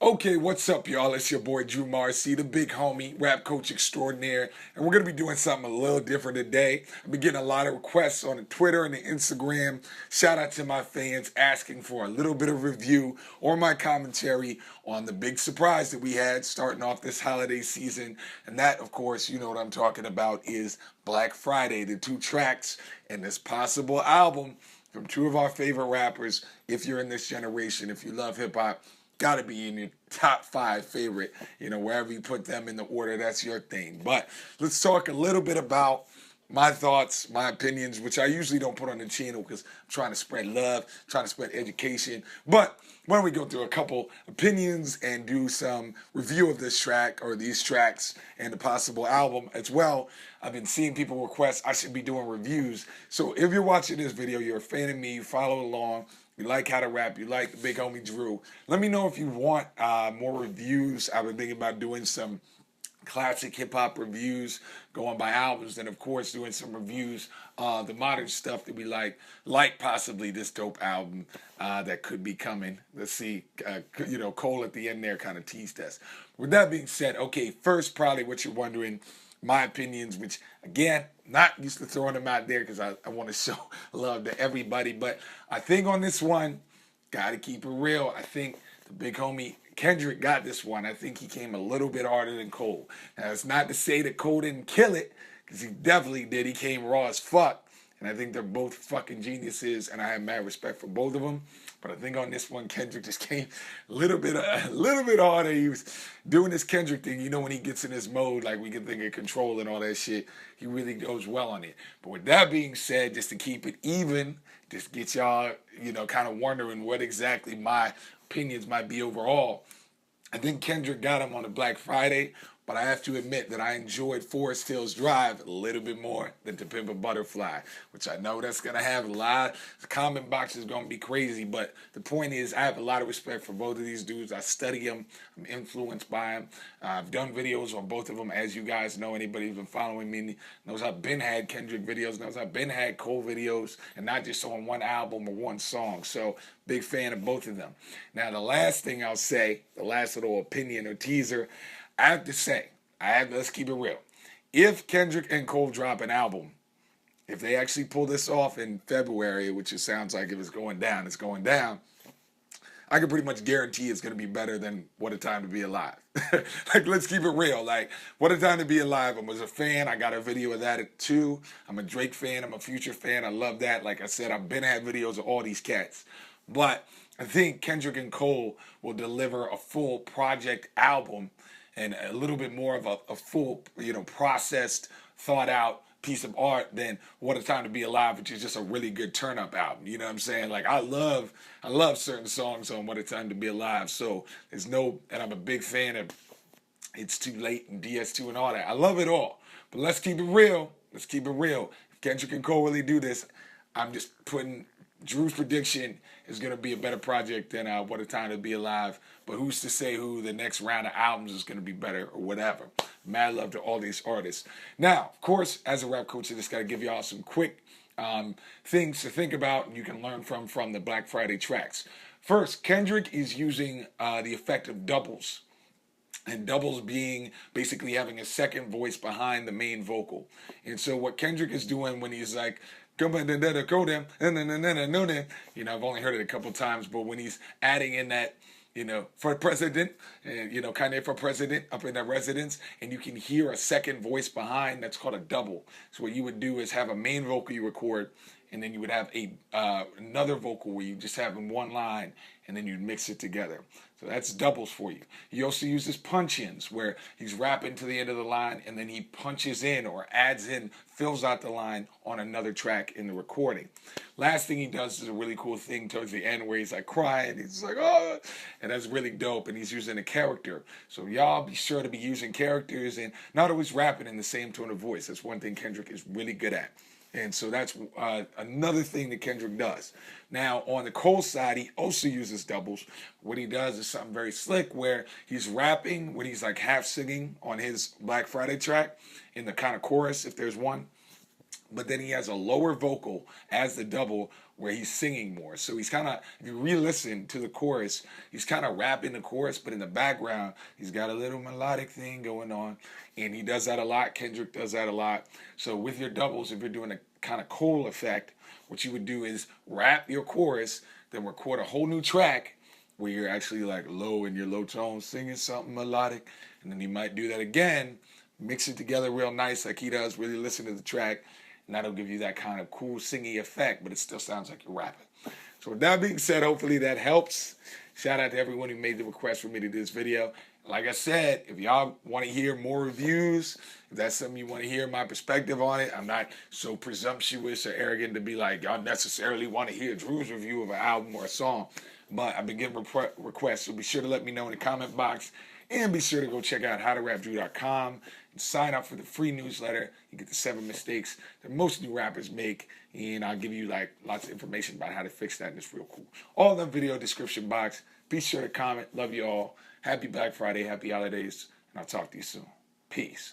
Okay, what's up, y'all? It's your boy Drew Marcy, the big homie, rap coach extraordinaire, and we're gonna be doing something a little different today. I've been getting a lot of requests on the Twitter and the Instagram. Shout out to my fans asking for a little bit of review or my commentary on the big surprise that we had starting off this holiday season, and that, of course, you know what I'm talking about, is Black Friday, the two tracks and this possible album from two of our favorite rappers. If you're in this generation, if you love hip hop, got to be in your top five favorite, wherever you put them in the order, that's your thing. But let's talk a little bit about my thoughts, my opinions, which I usually don't put on the channel because I'm trying to spread love, trying to spread education. But why don't we go through a couple opinions and do some review of this track or these tracks and the possible album as well. I've been seeing people request I should be doing reviews. So if you're watching this video, you're a fan of me, you follow along, you like how to rap, you like the big homie Drew, let me know if you want more reviews. I've been thinking about doing some classic hip-hop reviews, going by albums, and of course doing some reviews the modern stuff that we like possibly this dope album that could be coming. Let's see, Cole at the end there kind of teased us. With that being said, okay, first probably what you're wondering, my opinions, which again, not used to throwing them out there because I want to show love to everybody, but I think on this one, gotta keep it real. I think the big homie Kendrick got this one. I think he came a little bit harder than Cole. Now, it's not to say that Cole didn't kill it, because he definitely did. He came raw as fuck. And I think they're both fucking geniuses, and I have mad respect for both of them. But I think on this one, Kendrick just came a little bit harder. He was doing this Kendrick thing. You know, when he gets in his mode, like we can think of control and all that shit, he really goes well on it. But with that being said, just to keep it even, just get y'all, kind of wondering what exactly my opinions might be overall. I think Kendrick got him on a Black Friday, but I have to admit that I enjoyed Forest Hills Drive a little bit more than To Pimp a Butterfly, which I know that's going to have a lot. The comment box is going to be crazy, but the point is I have a lot of respect for both of these dudes. I study them. I'm influenced by them. I've done videos on both of them. As you guys know, anybody who's been following me knows I've been had Kendrick videos, knows I've been had Cole videos, and not just on one album or one song. So big fan of both of them. Now, the last thing I'll say, the last little opinion or teaser, I have to say, let's keep it real. If Kendrick and Cole drop an album, if they actually pull this off in February, which it sounds like if it's going down, I can pretty much guarantee it's going to be better than What a Time to Be Alive. Like, let's keep it real. Like, What a Time to Be Alive, I was a fan. I got a video of that too. I'm a Drake fan. I'm a Future fan. I love that. Like I said, I've been at videos of all these cats. But I think Kendrick and Cole will deliver a full project album and a little bit more of a full, processed, thought out piece of art than What a Time to Be Alive, which is just a really good turn up album. You know what I'm saying? Like, I love certain songs on What a Time to Be Alive. So and I'm a big fan of It's Too Late and DS2 and all that. I love it all. But let's keep it real. If Kendrick and Cole really do this, I'm just putting Drew's prediction is going to be a better project than What a Time to Be Alive. But who's to say who the next round of albums is going to be better or whatever. Mad love to all these artists. Now, of course, as a rap coach, I just got to give y'all some quick things to think about and you can learn from the Black Friday tracks. First, Kendrick is using the effect of doubles. And doubles being basically having a second voice behind the main vocal. And so what Kendrick is doing when he's like, I've only heard it a couple times, but when he's adding in that, for president, and Kanye for president up in that residence, and you can hear a second voice behind, that's called a double. So what you would do is have a main vocal you record, and then you would have another vocal where you just have in one line, and then you'd mix it together. So that's doubles for you. He also uses punch-ins, where he's rapping to the end of the line, and then he punches in or adds in, fills out the line on another track in the recording. Last thing he does is a really cool thing towards the end where he's like crying. He's like, oh, and that's really dope. And he's using a character. So y'all be sure to be using characters and not always rapping in the same tone of voice. That's one thing Kendrick is really good at. And so that's another thing that Kendrick does. Now, on the Cole side, he also uses doubles. What he does is something very slick where he's rapping when he's like half singing on his Black Friday track in the kind of chorus, if there's one. but then he has a lower vocal as the double where he's singing more. So he's kind of, if you re-listen to the chorus, he's kind of rapping the chorus, but in the background, he's got a little melodic thing going on, and he does that a lot. Kendrick does that a lot. So with your doubles, if you're doing a kind of cool effect, what you would do is rap your chorus, then record a whole new track where you're actually like low in your low tone, singing something melodic, and then you might do that again, mix it together real nice like he does, really listen to the track, and that'll give you that kind of cool singy effect, but it still sounds like you're rapping. So with that being said, hopefully that helps. Shout out to everyone who made the request for me to do this video. Like I said, if y'all want to hear more reviews, if that's something you want to hear my perspective on it, I'm not so presumptuous or arrogant to be like, y'all necessarily want to hear Drew's review of an album or a song. But I've been getting requests, so be sure to let me know in the comment box. And be sure to go check out howtorapdrew.com and sign up for the free newsletter. You get the 7 mistakes that most new rappers make, and I'll give you like lots of information about how to fix that, and it's real cool. All in the video description box. Be sure to comment. Love you all. Happy Black Friday, happy holidays, and I'll talk to you soon. Peace.